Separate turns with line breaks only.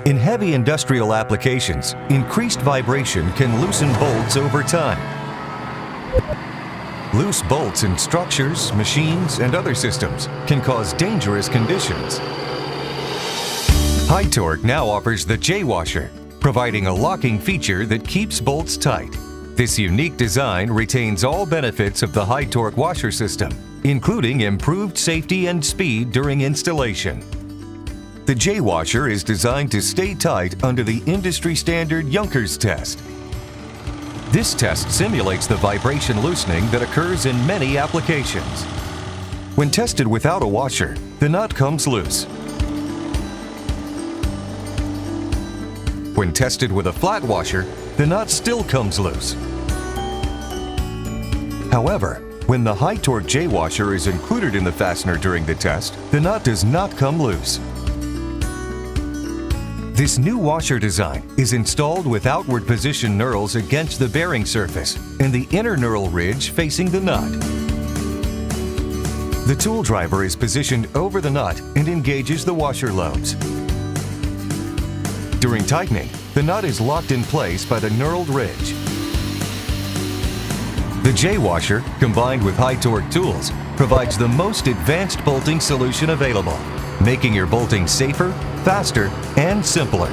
In heavy industrial applications, increased vibration can loosen bolts over time. Loose bolts in structures, machines, and other systems can cause dangerous conditions. HYTORC now offers the J-washer, providing a locking feature that keeps bolts tight. This unique design retains all benefits of the HYTORC washer system, including improved safety and speed during installation. The J-washer is designed to stay tight under the industry standard Junkers test. This test simulates the vibration loosening that occurs in many applications. When tested without a washer, the nut comes loose. When tested with a flat washer, the nut still comes loose. However, when the HYTORC J-washer is included in the fastener during the test, the nut does not come loose. This new washer design is installed with outward position knurls against the bearing surface and the inner knurl ridge facing the nut. The tool driver is positioned over the nut and engages the washer lobes. During tightening, the nut is locked in place by the knurled ridge. The J-washer, combined with HYTORC tools, provides the most advanced bolting solution available, making your bolting safer, faster, and simpler.